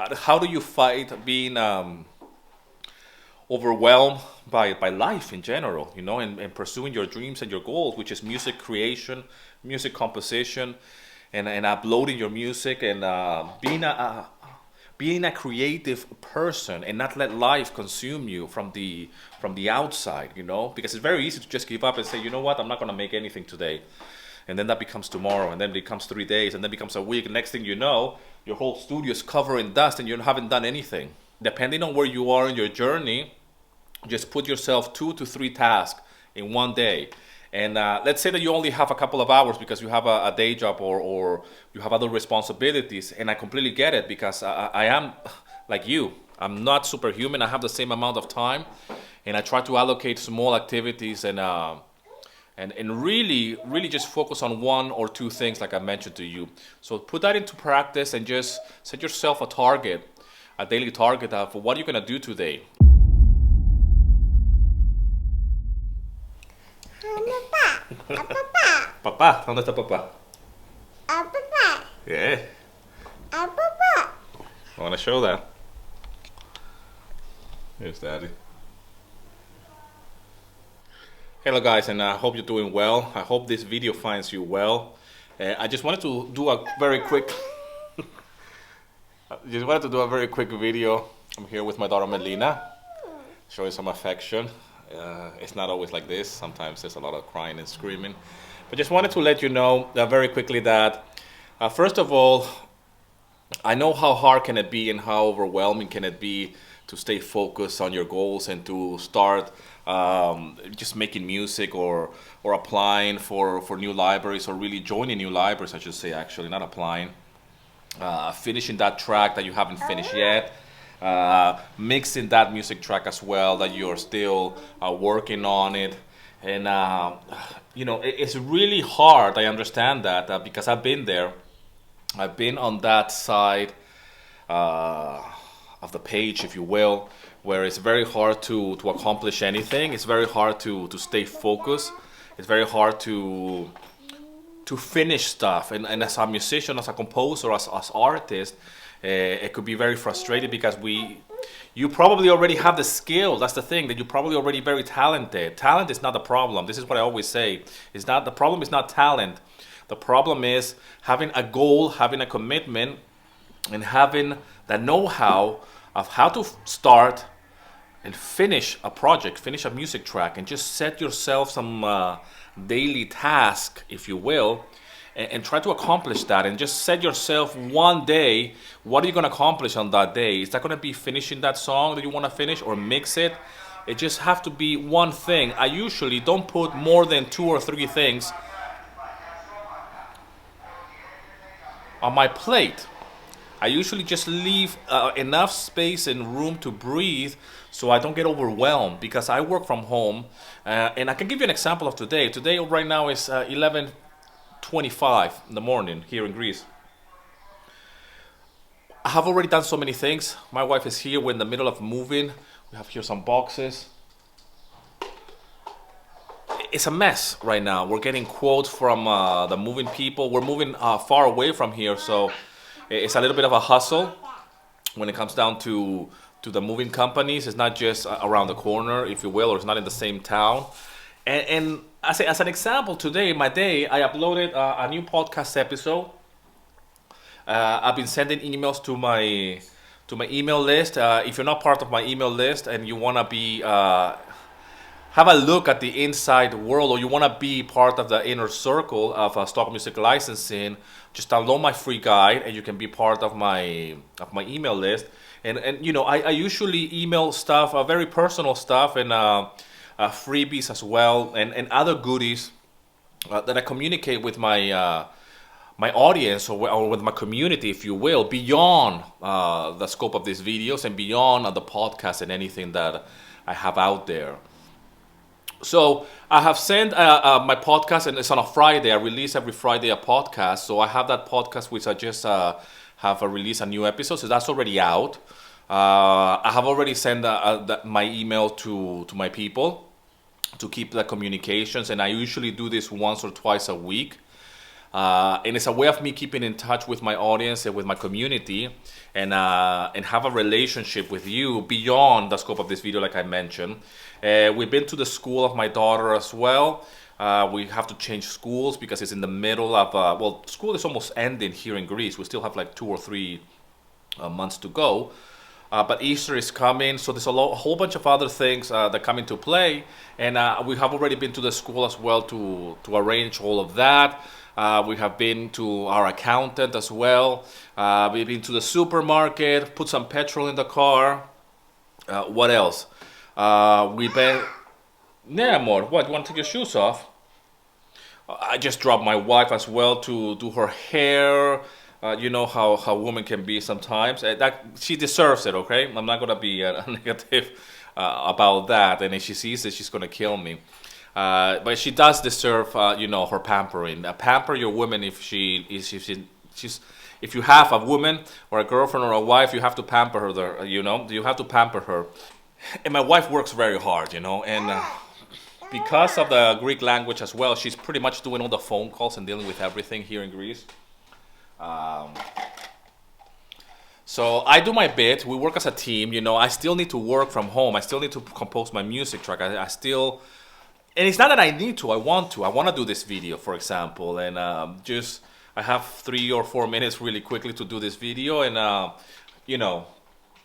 how do you fight being overwhelmed by life in general, and pursuing your dreams and your goals, which is music creation, music composition, and uploading your music and being a creative person and not let life consume you from the outside, because it's very easy to just give up and say, you know what, I'm not going to make anything today, and then that becomes tomorrow, and then becomes 3 days, and then becomes a week, and next thing you know, your whole studio is covered in dust and you haven't done anything. Depending on where you are in your journey, just put yourself 2 to 3 tasks in one day. And let's say that you only have a couple of hours because you have a day job, or you have other responsibilities. And I completely get it, because I am like you. I'm not superhuman. I have the same amount of time. And I try to allocate small activities and really, really just focus on 1 or 2 things like I mentioned to you. So put that into practice and just set yourself a daily target of what you're going to do today. Papá. Papá, ¿dónde está papá? Papá. Yeah, Papá. I want to show that. Here's daddy. Hello guys, and I hope you're doing well. I hope this video finds you well. I just wanted to do a very quick video. I'm here with my daughter Melina, showing some affection. It's not always like this. Sometimes there's a lot of crying and screaming. But just wanted to let you know very quickly that first of all, I know how hard can it be and how overwhelming can it be to stay focused on your goals and to start just making music or applying for new libraries, or really joining new libraries, I should say, actually, not applying. Finishing that track that you haven't finished yet. Mixing that music track as well that you're still working on it. And it's really hard. I understand that because I've been there. I've been on that side of the page, if you will, where it's very hard to accomplish anything. It's very hard to stay focused. It's very hard to finish stuff. And as a musician, as a composer, as artist, it could be very frustrating, because you probably already have the skill. That's the thing, that you're probably already very talented. Talent is not the problem. This is what I always say. The problem is not talent. The problem is having a goal, having a commitment, and having the know-how of how to start and finish a project, finish a music track, and just set yourself some daily task, if you will, and try to accomplish that. And just set yourself one day, what are you going to accomplish on that day? Is that going to be finishing that song that you want to finish, or mix it? It just have to be one thing. I usually don't put more than 2 or 3 things on my plate. I usually just leave enough space and room to breathe so I don't get overwhelmed, because I work from home. And I can give you an example of today. Today, right now, is 11:25 in the morning here in Greece. I have already done so many things. My wife is here. We're in the middle of moving. We have here some boxes. It's a mess right now. We're getting quotes from the moving people. We're moving far away from here, so it's a little bit of a hustle when it comes down to the moving companies. It's not just around the corner, if you will, or it's not in the same town. And as an example, today, my day, I uploaded a new podcast episode. I've been sending emails to my email list. If you're not part of my email list and you want to be have a look at the inside world, or you want to be part of the inner circle of stock music licensing, just download my free guide and you can be part of my email list. And I usually email stuff, very personal stuff, and freebies as well, and other goodies that I communicate with my my audience, or with my community, if you will, beyond the scope of these videos and beyond the podcast and anything that I have out there. So I have sent my podcast, and it's on a Friday. I release every Friday a podcast. So I have that podcast, which I just have released a new episode. So that's already out. I have already sent my email to my people to keep the communications, and I usually do this once or twice a week. And it's a way of me keeping in touch with my audience and with my community, and have a relationship with you beyond the scope of this video, like I mentioned. We've been to the school of my daughter as well. We have to change schools because it's in the middle of, well, school is almost ending here in Greece. We still have like 2 or 3 months to go. But Easter is coming, so there's a whole bunch of other things that come into play. And we have already been to the school as well to arrange all of that. We have been to our accountant as well. We've been to the supermarket, put some petrol in the car. What else? We've been... Yeah, amor, what? You want to take your shoes off? I just dropped my wife as well to do her hair. You know how women can be sometimes. That she deserves it, okay? I'm not gonna be negative about that. And if she sees it, she's gonna kill me. But she does deserve, you know, her pampering. Pamper your woman if you have a woman or a girlfriend or a wife, you have to pamper her. You know, you have to pamper her. And my wife works very hard, you know, and because of the Greek language as well, she's pretty much doing all the phone calls and dealing with everything here in Greece. So I do my bit. We work as a team, you know. I still need to work from home. I still need to compose my music track. I still, and it's not that I need to. I want to. I want to do this video, for example, and I have 3 or 4 minutes really quickly to do this video, and you know,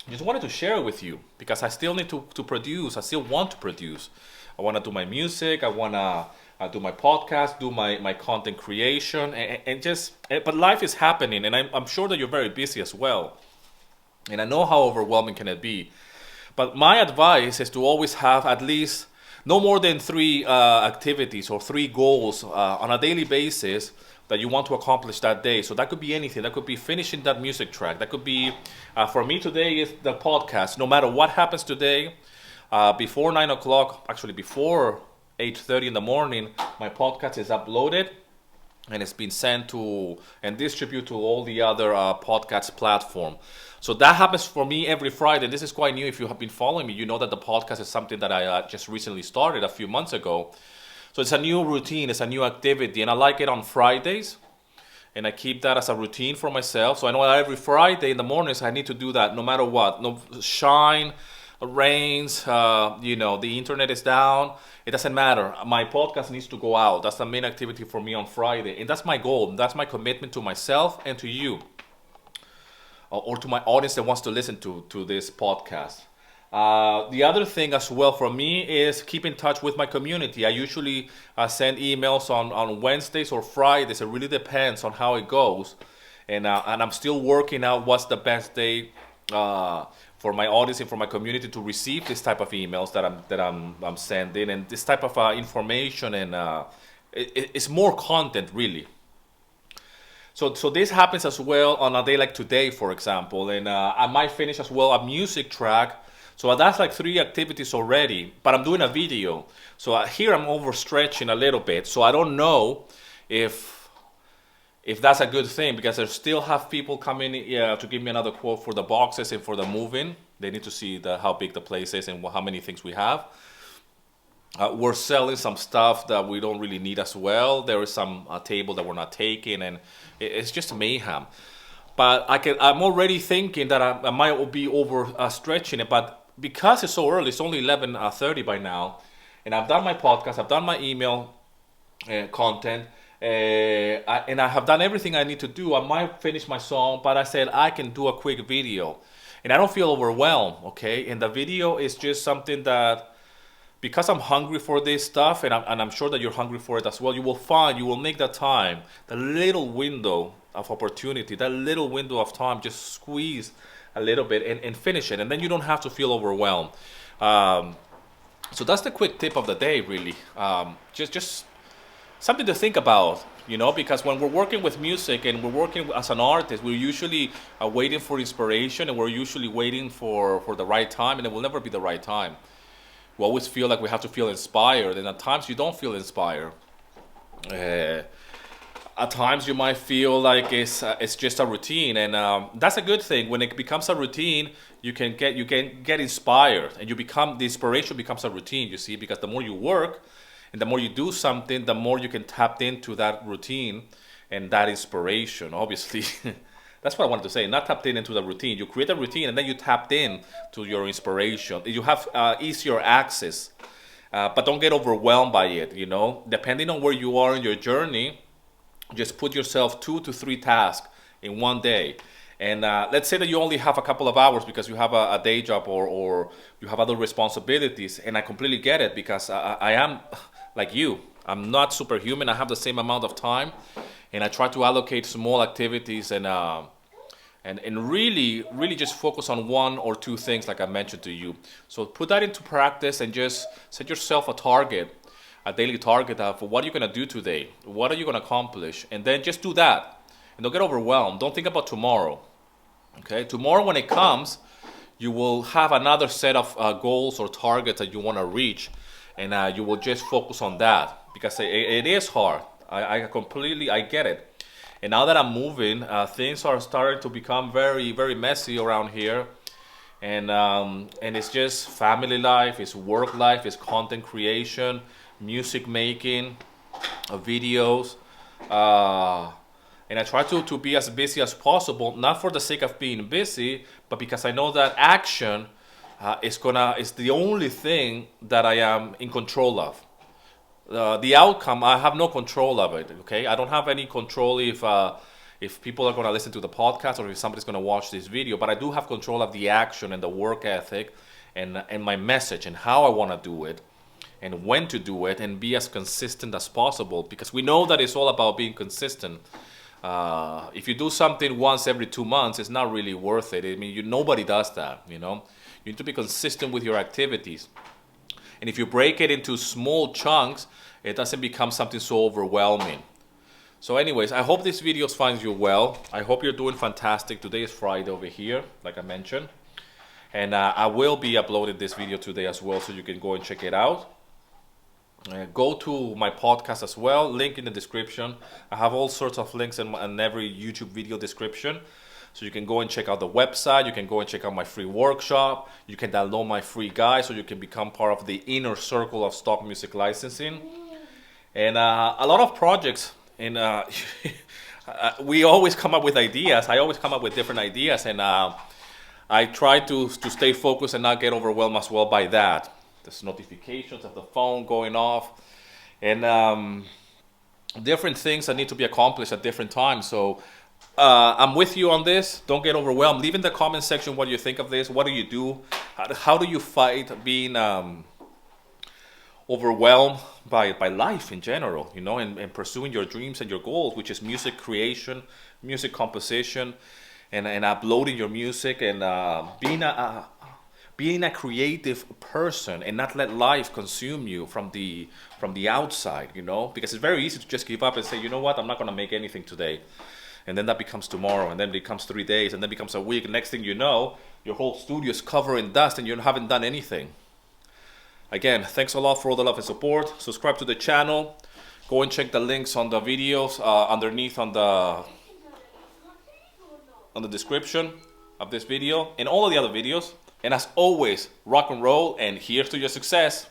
just wanted to share it with you because I still need to produce. I still want to produce. I want to do my music. I want to do my podcast, do my content creation, and just, but life is happening, and I'm sure that you're very busy as well. And I know how overwhelming can it be. But my advice is to always have at least no more than 3 activities or 3 goals on a daily basis that you want to accomplish that day. So that could be anything. That could be finishing that music track. That could be, for me today, is the podcast. No matter what happens today, before 9 o'clock, actually before 8:30 in the morning, my podcast is uploaded and it's been sent to and distributed to all the other podcast platform. So that happens for me every Friday. This is quite new. If you have been following me, you know that the podcast is something that I just recently started a few months ago. So it's a new routine, it's a new activity, and I like it on Fridays. And I keep that as a routine for myself. So I know that every Friday in the mornings I need to do that no matter what. No shine, rains, you know, the internet is down. It doesn't matter. My podcast needs to go out. That's the main activity for me on Friday. And that's my goal. That's my commitment to myself and to you. Or to my audience that wants to listen to this podcast. The other thing as well for me is keep in touch with my community. I usually send emails on Wednesdays or Fridays. It really depends on how it goes. And I'm still working out what's the best day for my audience and for my community to receive this type of emails that I'm sending, and this type of information, and it's more content really. So this happens as well on a day like today, for example, and I might finish as well a music track. So that's like 3 activities already, but I'm doing a video. So here I'm overstretching a little bit. So I don't know if that's a good thing, because I still have people coming to give me another quote for the boxes and for the moving. They need to see how big the place is and how many things we have. We're selling some stuff that we don't really need as well. There is some table that we're not taking, and it's just mayhem. But I'm already thinking that I might be overstretching it. But because it's so early, it's only 11:30 by now, and I've done my podcast, I've done my email content, and I have done everything I need to do. I might finish my song, but I said I can do a quick video, and I don't feel overwhelmed. Okay, and the video is just something that, because I'm hungry for this stuff, and I'm sure that you're hungry for it as well, you will make that time, the little window of opportunity, that little window of time, just squeeze a little bit and finish it, and then you don't have to feel overwhelmed. So that's the quick tip of the day, really. Just something to think about, you know, because when we're working with music and we're working as an artist, we're usually waiting for inspiration, and we're usually waiting for the right time, and it will never be the right time. We always feel like we have to feel inspired, and at times you don't feel inspired. At times you might feel like it's just a routine, and that's a good thing. When it becomes a routine, you can get inspired, and the inspiration becomes a routine. You see, because the more you work and the more you do something, the more you can tap into that routine, and that inspiration, obviously. That's what I wanted to say. Not tapped in into the routine. You create a routine and then you tapped in to your inspiration. You have easier access, but don't get overwhelmed by it. You know, depending on where you are in your journey, just put yourself 2 to 3 tasks in one day. And let's say that you only have a couple of hours because you have a day job or you have other responsibilities. And I completely get it because I am like you. I'm not superhuman. I have the same amount of time, and I try to allocate small activities and really just focus on 1 or 2 things like I mentioned to you. So put that into practice and just set yourself a target, a daily target of what are you going to do today? What are you going to accomplish? And then just do that. And don't get overwhelmed. Don't think about tomorrow. Okay? Tomorrow when it comes, you will have another set of goals or targets that you want to reach. And you will just focus on that. Because it is hard. I get it. And now that I'm moving, things are starting to become very, very messy around here. And it's just family life, it's work life, it's content creation, music making, videos. And I try to be as busy as possible, not for the sake of being busy, but because I know that action is the only thing that I am in control of. The outcome, I have no control of it. Okay, I don't have any control if people are going to listen to the podcast or if somebody's going to watch this video. But I do have control of the action and the work ethic, and my message and how I want to do it, and when to do it, and be as consistent as possible. Because we know that it's all about being consistent. If you do something once every 2 months, it's not really worth it. I mean, nobody does that. You know, you need to be consistent with your activities. And if you break it into small chunks, it doesn't become something so overwhelming. So anyways, I hope this video finds you well. I hope you're doing fantastic. Today is Friday over here, like I mentioned. And I will be uploading this video today as well, so you can go and check it out. Go to my podcast as well, link in the description. I have all sorts of links in every YouTube video description. So you can go and check out the website, you can go and check out my free workshop, you can download my free guide so you can become part of the inner circle of stock music licensing. And a lot of projects, and we always come up with ideas. I always come up with different ideas, and I try to stay focused and not get overwhelmed as well by that. There's notifications of the phone going off, and different things that need to be accomplished at different times. So I'm with you on this. Don't get overwhelmed. Leave in the comment section what you think of this. What do you do? How do you fight being overwhelmed by life in general, you know, and pursuing your dreams and your goals, which is music creation, music composition, and uploading your music, and being a creative person, and not let life consume you from the outside, you know, because it's very easy to just give up and say, you know what, I'm not going to make anything today. And then that becomes tomorrow, and then it becomes 3 days, and then becomes a week. And next thing you know, your whole studio is covered in dust and you haven't done anything. Again, thanks a lot for all the love and support. Subscribe to the channel. Go and check the links on the videos underneath on the description of this video and all of the other videos. And as always, rock and roll, and here's to your success.